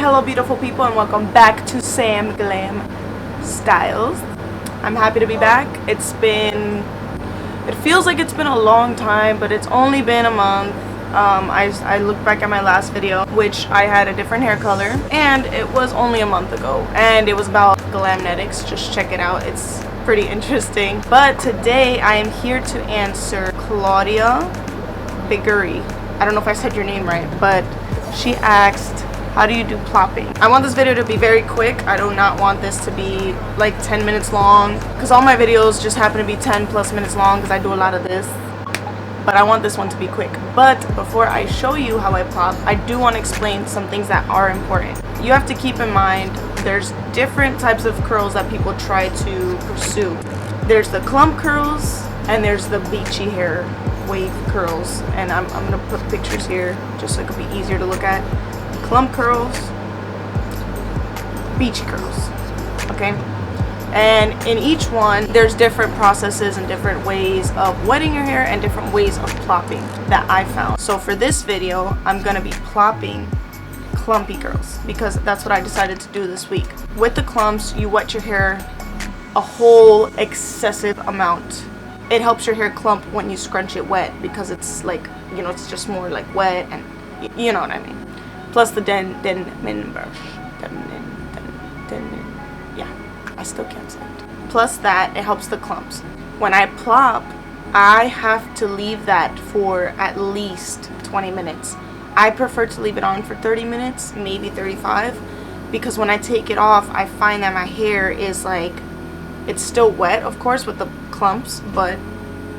Hello beautiful people, and welcome back to Sam Glam Styles. I'm happy to be back. It feels like it's been a long time, but it's only been a month. I looked back at my last video, which I had a different hair color, and it was only a month ago, and it was about GLAMNETICs. Just check it out, it's pretty interesting. But today I am here to answer Claudia Biguri. I don't know if I said your name right, but she asked, how do you do plopping? I want this video to be very quick. I do not want this to be like 10 minutes long, because all my videos just happen to be 10 plus minutes long because I do a lot of this. But I want this one to be quick. But before I show you how I plop, I do want to explain some things that are important. You have to keep in mind there's different types of curls that people try to pursue. There's the clump curls and there's the beachy hair wave curls, and I'm gonna put pictures here just so it could be easier to look at. Clump curls, beachy curls, okay? And in each one there's different processes and different ways of wetting your hair and different ways of plopping that I found. So for this video I'm gonna be plopping clumpy curls because that's what I decided to do this week. With the clumps, you wet your hair a whole excessive amount. It helps your hair clump when you scrunch it wet because it's like, you know, it's just more like wet, and you know what I mean. Plus the min brush. Yeah, I still can't say it. Plus that, it helps the clumps. When I plop, I have to leave that for at least 20 minutes. I prefer to leave it on for 30 minutes, maybe 35, because when I take it off, I find that my hair is like, it's still wet, of course, with the clumps, but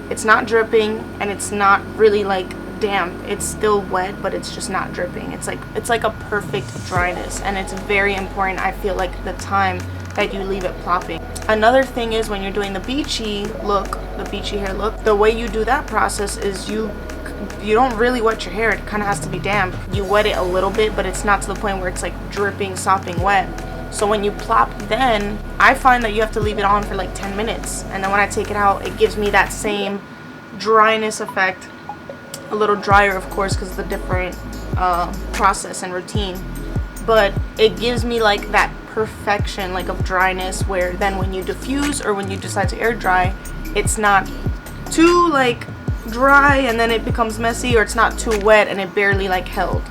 it's not dripping and it's not really like damp. It's still wet, but it's just not dripping. It's like a perfect dryness, and it's very important, I feel like, the time that you leave it plopping. Another thing is when you're doing the beachy look, the beachy hair look, the way you do that process is you don't really wet your hair. It kind of has to be damp. You wet it a little bit, but it's not to the point where it's like dripping, sopping wet. So when you plop, then I find that you have to leave it on for like 10 minutes, and then when I take it out, it gives me that same dryness effect. A little drier, of course, because of the different process and routine, but it gives me like that perfection, like, of dryness, where then when you diffuse or when you decide to air dry, it's not too like dry and then it becomes messy, or it's not too wet and it barely like held.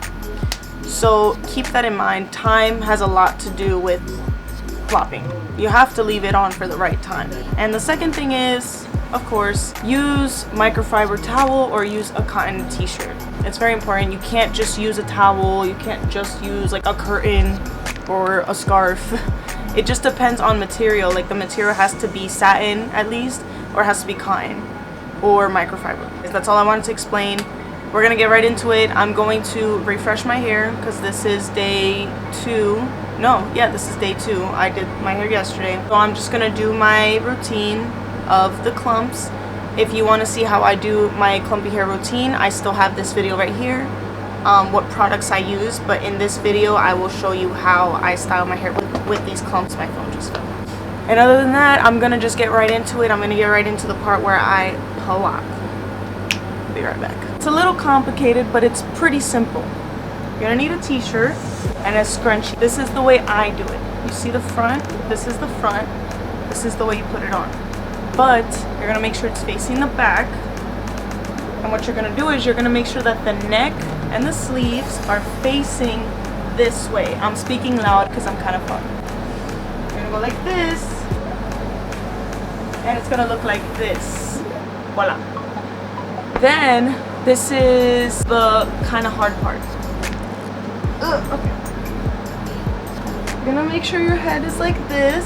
So keep that in mind. Time has a lot to do with plopping. You have to leave it on for the right time. And the second thing is, of course, use microfiber towel or use a cotton t-shirt. It's very important. You can't just use a towel. You can't just use like a curtain or a scarf. It just depends on material. Like, the material has to be satin at least, or it has to be cotton or microfiber. That's all I wanted to explain. We're gonna get right into it. I'm going to refresh my hair because this is day 2. This is day 2. I did my hair yesterday. So I'm just gonna do my routine of the clumps. If you want to see how I do my clumpy hair routine, I still have this video right here, what products I use, but in this video I will show you how I style my hair with these clumps my phone just fell. And other than that, I'm gonna just get right into it. I'm gonna get right into the part where I plop. Be right back. It's a little complicated, but it's pretty simple. You're gonna need a t-shirt and a scrunchie. This is the way I do it. You see the front? This is the front. This is the way you put it on. But you're gonna make sure it's facing the back. And what you're gonna do is you're gonna make sure that the neck and the sleeves are facing this way. I'm speaking loud because I'm kind of fun. You're gonna go like this, and it's gonna look like this. Voila. Then this is the kind of hard part. Okay. You're gonna make sure your head is like this.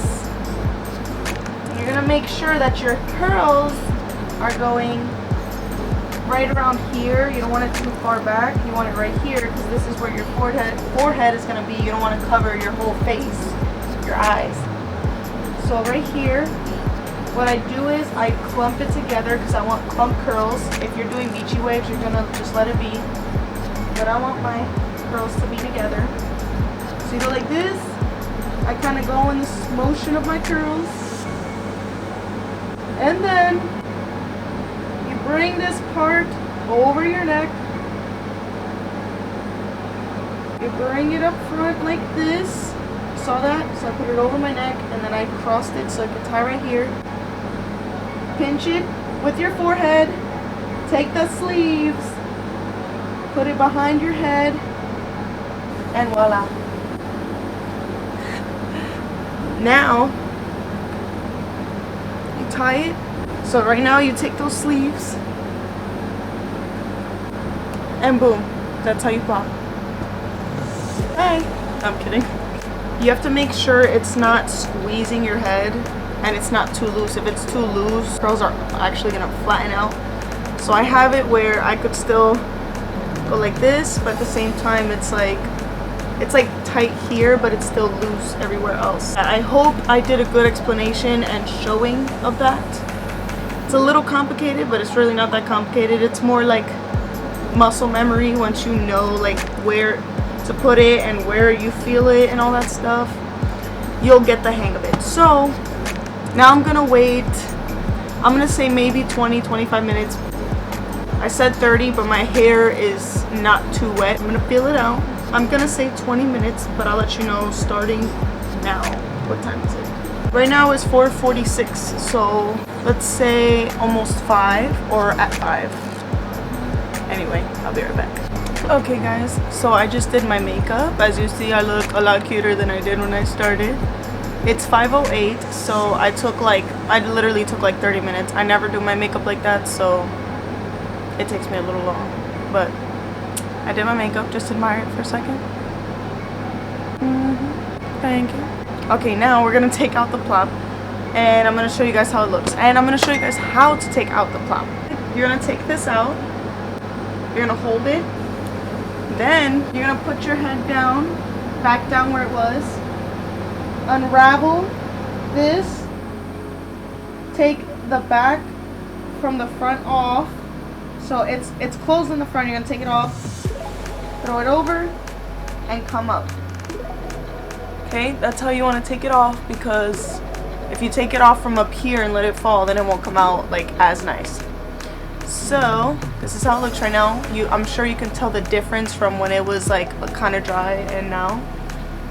And you're gonna make sure that your curls are going right around here. You don't want it too far back. You want it right here because this is where your forehead is gonna be. You don't want to cover your whole face, your eyes. So right here, what I do is I clump it together because I want clump curls. If you're doing beachy waves, you're gonna just let it be. But I want my curls to be together. So you go like this. I kind of go in this motion of my curls. And then you bring this part over your neck. You bring it up front like this. Saw that? So I put it over my neck and then I crossed it so I can tie right here. Pinch it with your forehead. Take the sleeves. Put it behind your head. And voila. Now, you tie it. So right now you take those sleeves. And boom. That's how you plop. Hey. I'm kidding. You have to make sure it's not squeezing your head and it's not too loose. If it's too loose, curls are actually gonna flatten out. So I have it where I could still go like this, but at the same time it's like tight here, but it's still loose everywhere else. I hope I did a good explanation and showing of that. It's a little complicated, but it's really not that complicated. It's more like muscle memory. Once you know like where to put it and where you feel it and all that stuff, you'll get the hang of it. So now I'm gonna wait. I'm gonna say maybe 20-25 minutes. I said 30, but my hair is not too wet. I'm gonna feel it out. I'm gonna say 20 minutes, but I'll let you know starting now. What time is it? Right now is 4:46, so let's say almost 5 or at 5. Anyway, I'll be right back. Okay guys, so I just did my makeup. As you see, I look a lot cuter than I did when I started. It's 5:08, so I literally took like 30 minutes. I never do my makeup like that, so it takes me a little long. But I did my makeup. Just admire it for a second. Thank you. Okay, now we're gonna take out the plop, and I'm gonna show you guys how it looks, and I'm gonna show you guys how to take out the plop. You're gonna take this out. You're gonna hold it. Then you're gonna put your head down, back down where it was. Unravel this. Take the back from the front off. So it's closed in the front. You're gonna take it off, throw it over, and come up. Okay, that's how you want to take it off, because if you take it off from up here and let it fall, then it won't come out like as nice. So this is how it looks right now. I'm sure you can tell the difference from when it was like kind of dry and now.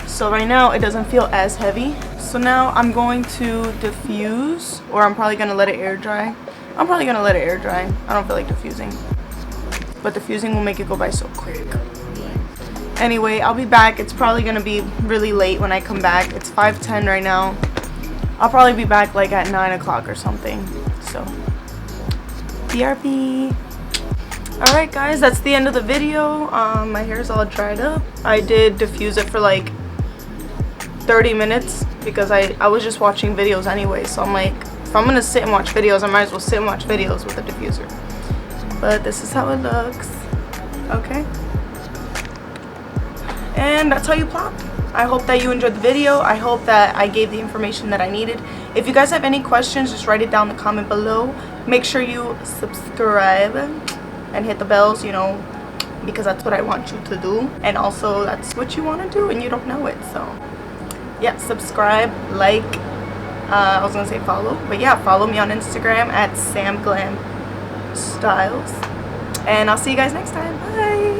So right now it doesn't feel as heavy. So now I'm going to diffuse, or I'm probably gonna let it air dry. I'm probably gonna let it air dry. I don't feel like diffusing, but diffusing will make it go by so quick. Anyway, I'll be back. It's probably gonna be really late when I come back. It's 5:10 right now. I'll probably be back like at 9 o'clock or something. So BRB. Alright guys, that's the end of the video. My hair is all dried up. I did diffuse it for like 30 minutes because I was just watching videos anyway. So I'm like, if I'm gonna sit and watch videos, I might as well sit and watch videos with a diffuser. But this is how it looks. Okay. And that's how you plop. I hope that you enjoyed the video. I hope that I gave the information that I needed. If you guys have any questions, just write it down in the comment below. Make sure you subscribe and hit the bells, you know, because that's what I want you to do. And also that's what you want to do and you don't know it. So yeah, subscribe, like, I was gonna say follow, but yeah, follow me on Instagram at samglamstyles. And I'll see you guys next time. Bye.